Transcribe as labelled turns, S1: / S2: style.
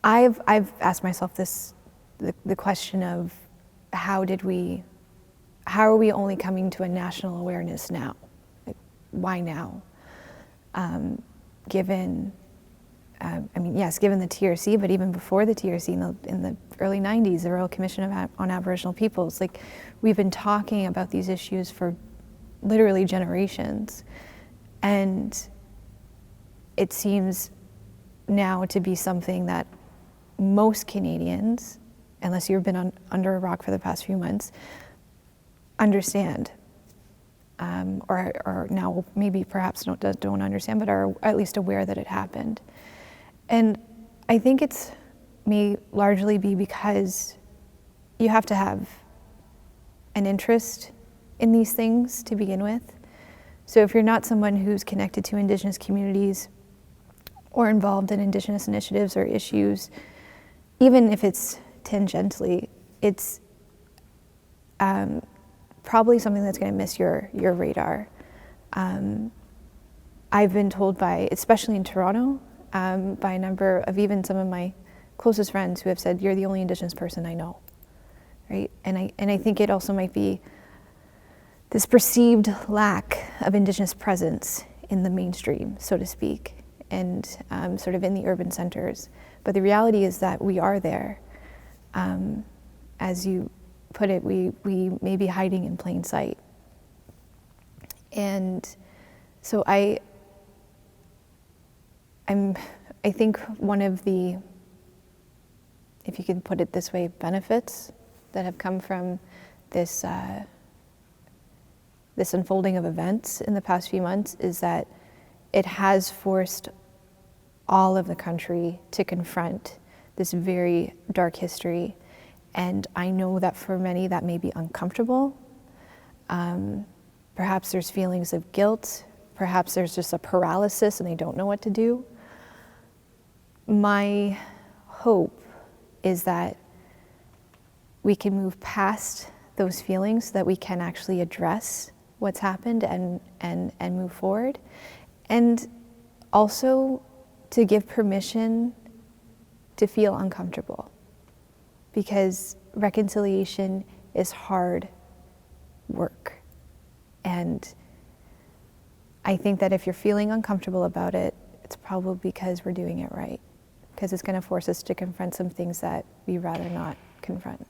S1: I've asked myself the question of how are we only coming to a national awareness now? Like, why now? Given the TRC, but even before the TRC in the early 90s, the Royal Commission on Aboriginal Peoples, like, we've been talking about these issues for literally generations. And it seems now to be something that most Canadians, unless you've been under a rock for the past few months, understand, or now maybe perhaps don't understand, but are at least aware that it happened. And I think it's may largely be because you have to have an interest in these things to begin with. So if you're not someone who's connected to Indigenous communities or involved in Indigenous initiatives or issues, even if it's tangentially, it's probably something that's going to miss your radar. I've been told especially in Toronto, by a number of even some of my closest friends who have said, "You're the only Indigenous person I know," right? And I think it also might be this perceived lack of Indigenous presence in the mainstream, so to speak, and sort of in the urban centers. But the reality is that we are there. As you put it, we may be hiding in plain sight. And so I think one of the, if you can put it this way, benefits that have come from this this unfolding of events in the past few months is that it has forced all of the country to confront this very dark history. And I know that for many that may be uncomfortable. Perhaps there's feelings of guilt. Perhaps there's just a paralysis and they don't know what to do. My hope is that we can move past those feelings, that we can actually address what's happened and move forward. And also to give permission to feel uncomfortable, because reconciliation is hard work. And I think that if you're feeling uncomfortable about it, it's probably because we're doing it right, because it's going to force us to confront some things that we'd rather not confront.